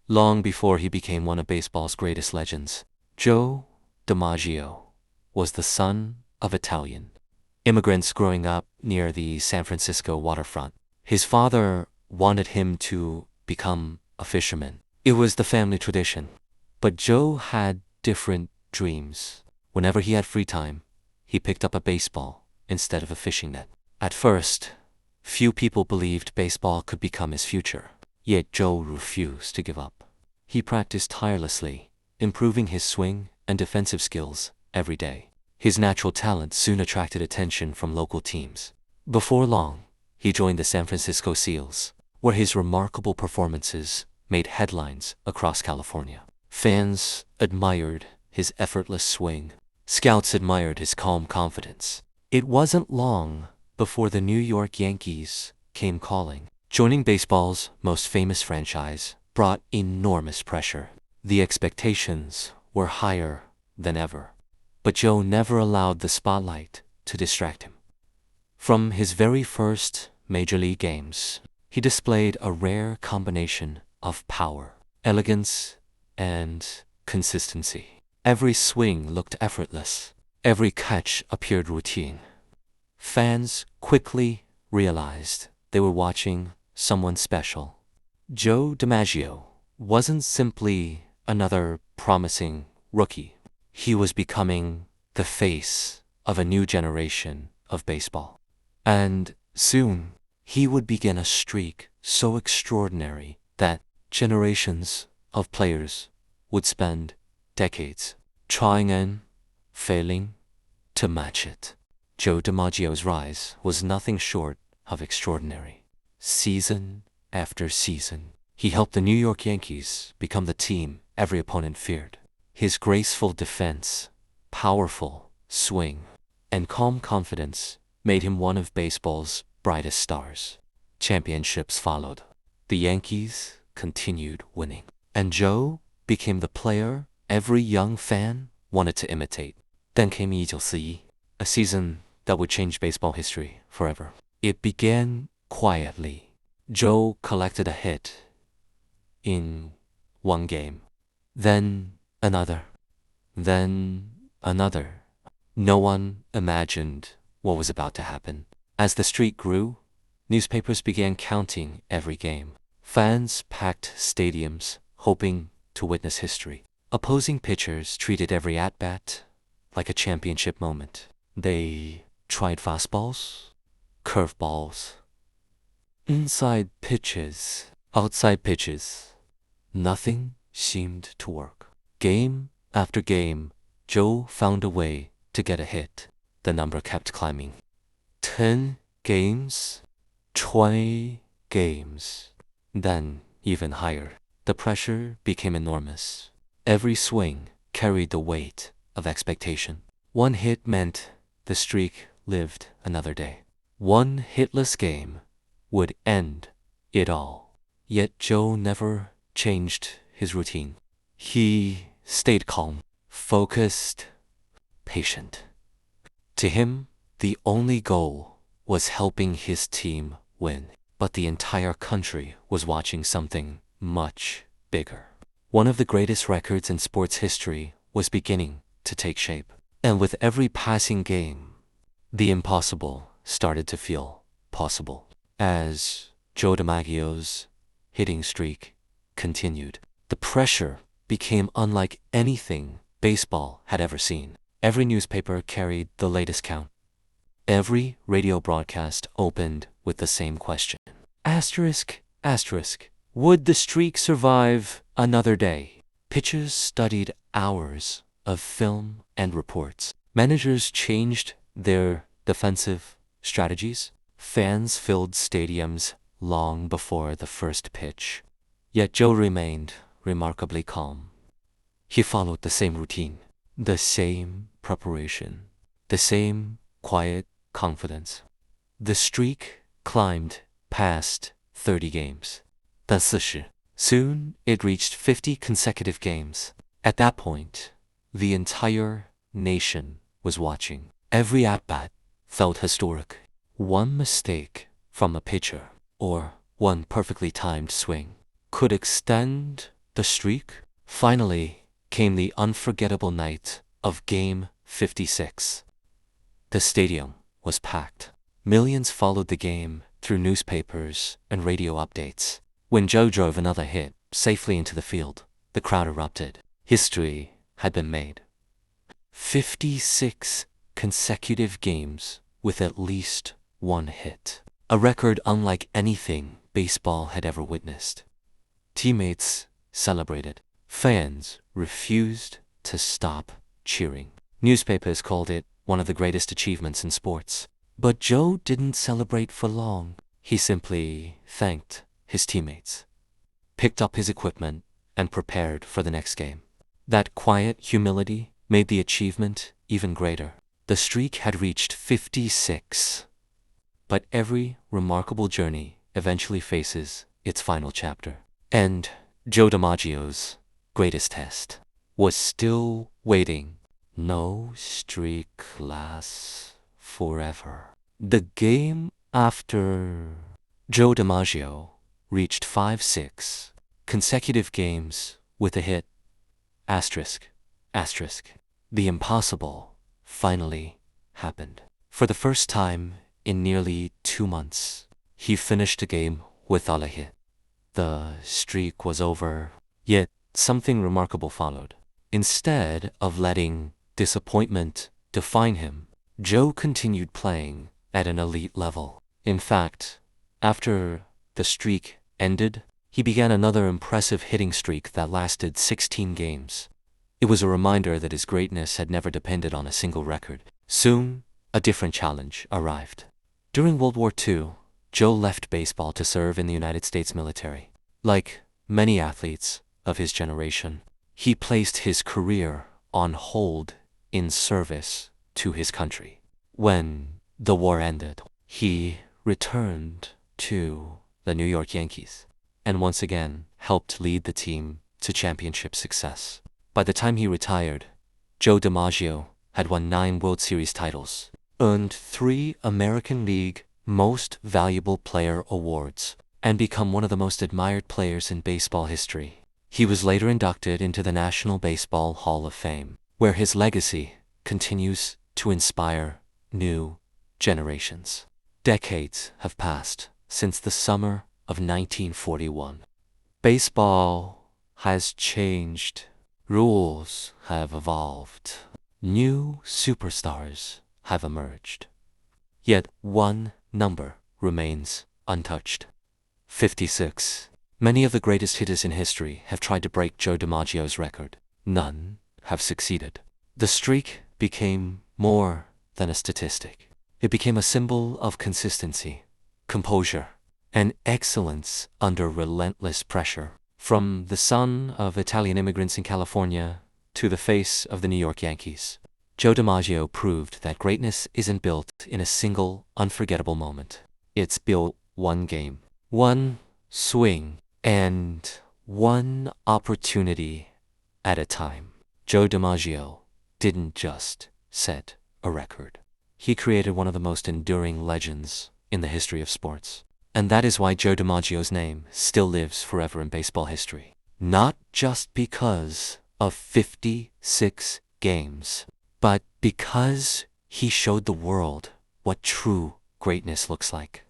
long before he became one of baseball's greatest legends. Joe DiMaggio was the son of Italian immigrants growing up near the San Francisco waterfront. His father wanted him to become a fisherman. It was the family tradition. But Joe had different dreams. Whenever he had free time, he picked up a baseball instead of a fishing net. At first, few people believed baseball could become his future. Yet Joe refused to give up. He practiced tirelessly, improving his swing and defensive skills every day. His natural talent soon attracted attention from local teams. Before long, he joined the San Francisco Seals, where his remarkable performances made headlines across California. Fans admired his effortless swing. Scouts admired his calm confidence. It wasn't long before the New York Yankees came calling. Joining baseball's most famous franchise brought enormous pressure. The expectations were higher than ever. But Joe never allowed the spotlight to distract him. From his very first major league games, he displayed a rare combination of power, elegance, and consistency. Every swing looked effortless. Every catch appeared routine. Fans quickly realized they were watching someone special. Joe DiMaggio wasn't simply another promising rookie. He was becoming the face of a new generation of baseball. And soon, he would begin a streak so extraordinary that generations of players would spend decades trying and failing to match it. Joe DiMaggio's rise was nothing short of extraordinary. Season after season, he helped the New York Yankees become the team every opponent feared. His graceful defense, powerful swing, and calm confidence made him one of baseball's brightest stars. Championships followed. The Yankees continued winning. And Joe became the player every young fan wanted to imitate. Then came 1941, a season that would change baseball history forever. It began quietly. Joe collected a hit in one game, then another, then another. No one imagined what was about to happen. As the streak grew, newspapers began counting every game. Fans packed stadiums, hoping to witness history. Opposing pitchers treated every at-bat like a championship moment. They tried fastballs, curveballs, inside pitches, outside pitches. Nothing seemed to work. Game after game, Joe found a way to get a hit. The number kept climbing. 10 games, 20 games, then even higher. The pressure became enormous. Every swing carried the weight of expectation. One hit meant the streak lived another day. One hitless game would end it all. Yet Joe never changed his routine. He stayed calm, focused, patient. To him, the only goal was helping his team win. But the entire country was watching something much bigger. One of the greatest records in sports history was beginning to take shape. And with every passing game, the impossible started to feel possible. As Joe DiMaggio's hitting streak continued, the pressure became unlike anything baseball had ever seen. Every newspaper carried the latest count. Every radio broadcast opened with the same question. Asterisk, asterisk. Would the streak survive another day? Pitchers studied hours of film and reports. Managers changed their defensive strategies. Fans filled stadiums long before the first pitch. Yet Joe remained remarkably calm. He followed the same routine, the same preparation, the same quiet confidence. The streak climbed past 30 games. 但40. Soon it reached 50 consecutive games. At that point, the entire nation was watching. Every at-bat felt historic. One mistake from a pitcher, or one perfectly timed swing, could extend the streak? Finally came the unforgettable night of Game 56. The stadium was packed. Millions followed the game through newspapers and radio updates. When Joe drove another hit safely into the field, the crowd erupted. History had been made. 56 consecutive games with at least one hit. A record unlike anything baseball had ever witnessed. Teammates celebrated. Fans refused to stop cheering. Newspapers called it one of the greatest achievements in sports. But Joe didn't celebrate for long. He simply thanked his teammates, picked up his equipment, and prepared for the next game. That quiet humility made the achievement even greater. The streak had reached 56. But every remarkable journey eventually faces its final chapter. And Joe DiMaggio's greatest test was still waiting. No streak lasts forever. The game after Joe DiMaggio reached 5-6 consecutive games with a hit. Asterisk. The impossible finally happened. For the first time in nearly 2 months, he finished a game without a hit. The streak was over, yet something remarkable followed. Instead of letting disappointment define him, Joe continued playing at an elite level. In fact, after the streak ended, he began another impressive hitting streak that lasted 16 games. It was a reminder that his greatness had never depended on a single record. Soon, a different challenge arrived. During World War II, Joe left baseball to serve in the United States military. Like many athletes of his generation, he placed his career on hold in service to his country. When the war ended, he returned to the New York Yankees and once again helped lead the team to championship success. By the time he retired, Joe DiMaggio had won 9 World Series titles, earned 3 American League Most Valuable Player awards, and become one of the most admired players in baseball history. He was later inducted into the National Baseball Hall of Fame, where his legacy continues to inspire new generations. Decades have passed since the summer of 1941. Baseball has changed. Rules have evolved. New superstars have emerged. Yet one number remains untouched. 56. Many of the greatest hitters in history have tried to break Joe DiMaggio's record. None have succeeded. The streak became more than a statistic. It became a symbol of consistency, composure, and excellence under relentless pressure. From the son of Italian immigrants in California to the face of the New York Yankees, Joe DiMaggio proved that greatness isn't built in a single unforgettable moment. It's built one game, one swing, and one opportunity at a time. Joe DiMaggio didn't just set a record. He created one of the most enduring legends in the history of sports. And that is why Joe DiMaggio's name still lives forever in baseball history. Not just because of 56 games, but because he showed the world what true greatness looks like.